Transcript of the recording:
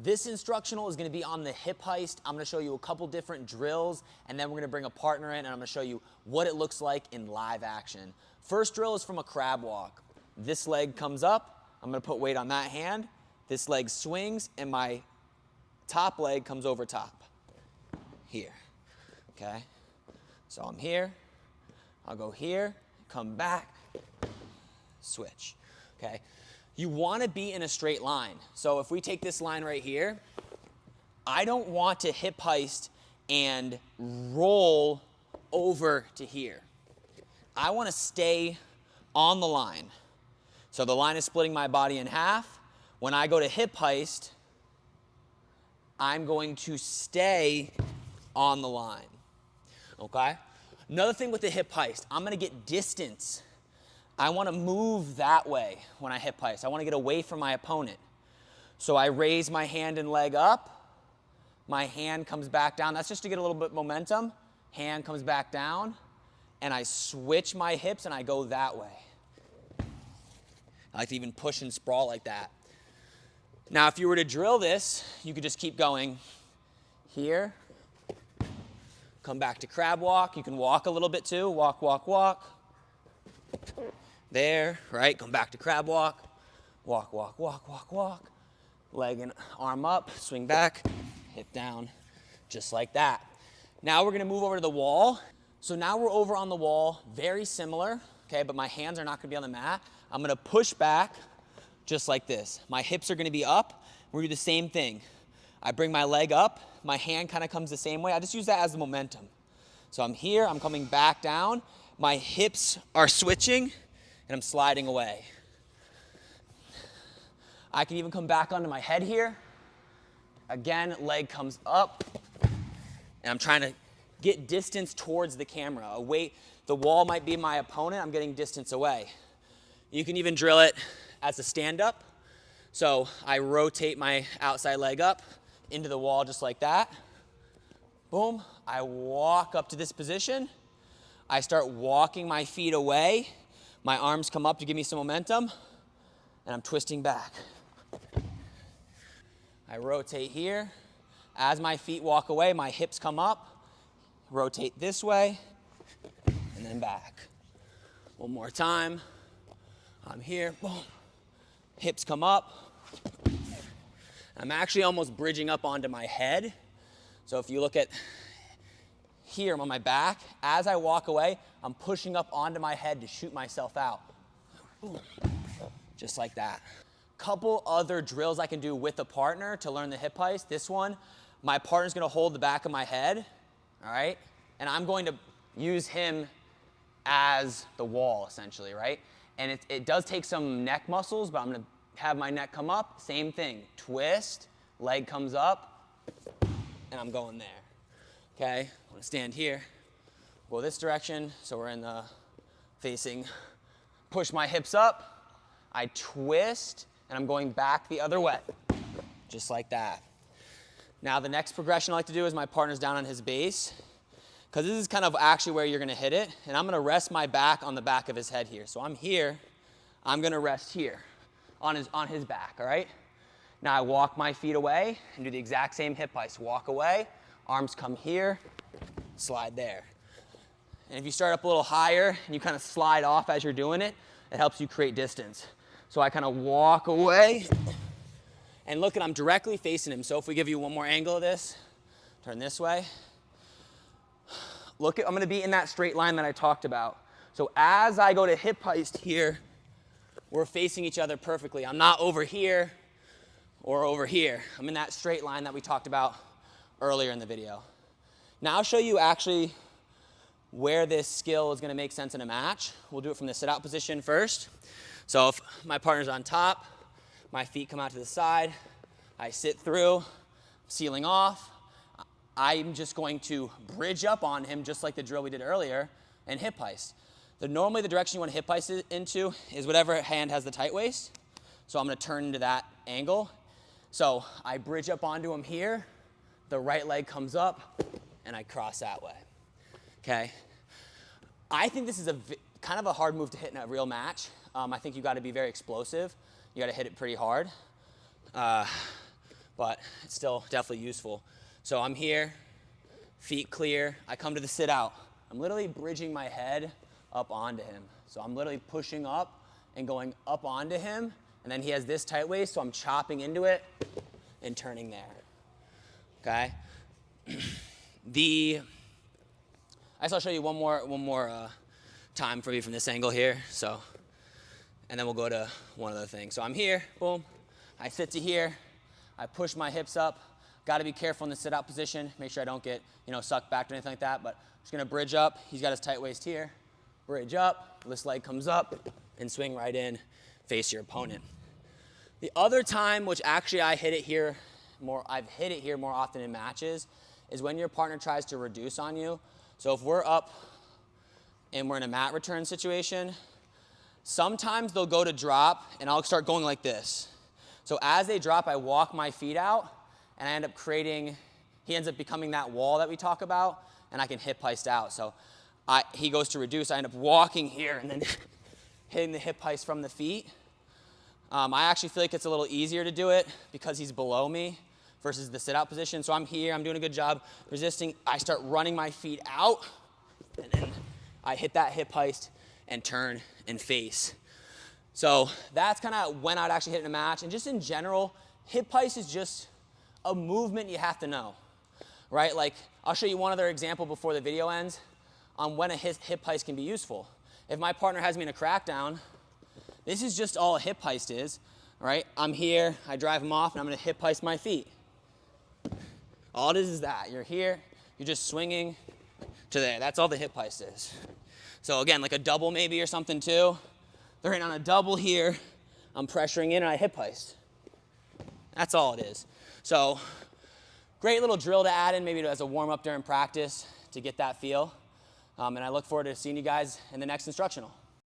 This instructional is gonna be on the hip heist. I'm gonna show you a couple different drills, and then we're gonna bring a partner in, and I'm gonna show you what it looks like in live action. First drill is from a crab walk. This leg comes up, I'm gonna put weight on that hand, this leg swings, and my top leg comes over top, here, okay? So I'm here, I'll go here, come back, switch, okay? You wanna be in a straight line. So if we take this line right here, I don't want to hip heist and roll over to here. I wanna stay on the line. So the line is splitting my body in half. When I go to hip heist, I'm going to stay on the line, okay? Another thing with the hip heist, I'm gonna get distance. I wanna move that way when I hip heist. I wanna get away from my opponent. So I raise my hand and leg up, my hand comes back down. That's just to get a little bit momentum. Hand comes back down, and I switch my hips and I go that way. I like to even push and sprawl like that. Now, if you were to drill this, you could just keep going here, come back to crab walk. You can walk a little bit too, walk, walk, walk. There, right? Come back to crab walk. Walk, walk, walk, walk, walk. Leg and arm up, swing back, hip down, just like that. Now we're gonna move over to the wall. So now we're over on the wall, very similar, okay, but my hands are not gonna be on the mat. I'm gonna push back just like this. My hips are gonna be up. We're gonna do the same thing. I bring my leg up, my hand kind of comes the same way. I just use that as the momentum. So I'm here, I'm coming back down. My hips are switching, and I'm sliding away. I can even come back onto my head here. Again, leg comes up, and I'm trying to get distance towards the camera. Away, the wall might be my opponent, I'm getting distance away. You can even drill it as a stand-up. So I rotate my outside leg up into the wall just like that. Boom, I walk up to this position. I start walking my feet away. My arms come up to give me some momentum, and I'm twisting back. I rotate here. As my feet walk away, my hips come up, rotate this way, and then back. One more time. I'm here, boom. Hips come up. I'm actually almost bridging up onto my head. So if you look at here, I'm on my back. As I walk away, I'm pushing up onto my head to shoot myself out. Just like that. Couple other drills I can do with a partner to learn the hip heist. This one, my partner's gonna hold the back of my head, all right? And I'm going to use him as the wall, essentially, right? And it does take some neck muscles, but I'm gonna have my neck come up, same thing. Twist, leg comes up, and I'm going there. Okay, I'm gonna stand here, go this direction, so we're in the facing, push my hips up, I twist, and I'm going back the other way, just like that. Now the next progression I like to do is my partner's down on his base, because this is kind of actually where you're gonna hit it, and I'm gonna rest my back on the back of his head here. So I'm here, I'm gonna rest here, on his back, all right? Now I walk my feet away and do the exact same hip heist. Walk away, arms come here, slide there. And if you start up a little higher and you kind of slide off as you're doing it, it helps you create distance. So I kind of walk away, and look, I'm directly facing him. So if we give you one more angle of this, turn this way. Look, I'm gonna be in that straight line that I talked about. So as I go to hip heist here, we're facing each other perfectly. I'm not over here or over here. I'm in that straight line that we talked about earlier in the video. Now I'll show you actually where this skill is gonna make sense in a match. We'll do it from the sit-out position first. So if my partner's on top, my feet come out to the side, I sit through, sealing off. I'm just going to bridge up on him just like the drill we did earlier and hip heist. Normally the direction you want to hip heist it into is whatever hand has the tight waist. So I'm going to turn into that angle. So I bridge up onto him here, the right leg comes up, and I cross that way. Okay? I think this is kind of a hard move to hit in a real match. I think you got to be very explosive. You got to hit it pretty hard. but it's still definitely useful. So I'm here, feet clear. I come to the sit out. I'm literally bridging my head up onto him. So I'm literally pushing up and going up onto him, and then he has this tight waist, so I'm chopping into it and turning there, okay? I guess I'll show you one more time for you from this angle here, so, and then we'll go to one other thing. So I'm here, boom, I sit to here, I push my hips up. Got to be careful in the sit-out position, make sure I don't get, sucked back or anything like that, but I'm just gonna bridge up. He's got his tight waist here, bridge up, this leg comes up, and swing right in, face your opponent. The other time, which actually I've hit it here more often in matches, is when your partner tries to reduce on you. So if we're up and we're in a mat return situation, sometimes they'll go to drop and I'll start going like this. So as they drop, I walk my feet out and I end up he ends up becoming that wall that we talk about, and I can hip heist out. So he goes to reduce, I end up walking here and then hitting the hip heist from the feet. I actually feel like it's a little easier to do it because he's below me versus the sit-out position. So I'm here, I'm doing a good job resisting. I start running my feet out, and then I hit that hip heist and turn and face. So that's kind of when I'd actually hit in a match. And just in general, hip heist is just a movement you have to know, right? Like, I'll show you one other example before the video ends on when a hip heist can be useful. If my partner has me in a crackdown, this is just all a hip heist is, right? I'm here, I drive him off, and I'm gonna hip heist my feet. All it is that. You're here, you're just swinging to there. That's all the hip heist is. So again, like a double maybe or something too. They're in on a double here, I'm pressuring in and I hip heist. That's all it is. So great little drill to add in maybe as a warm up during practice to get that feel. And I look forward to seeing you guys in the next instructional.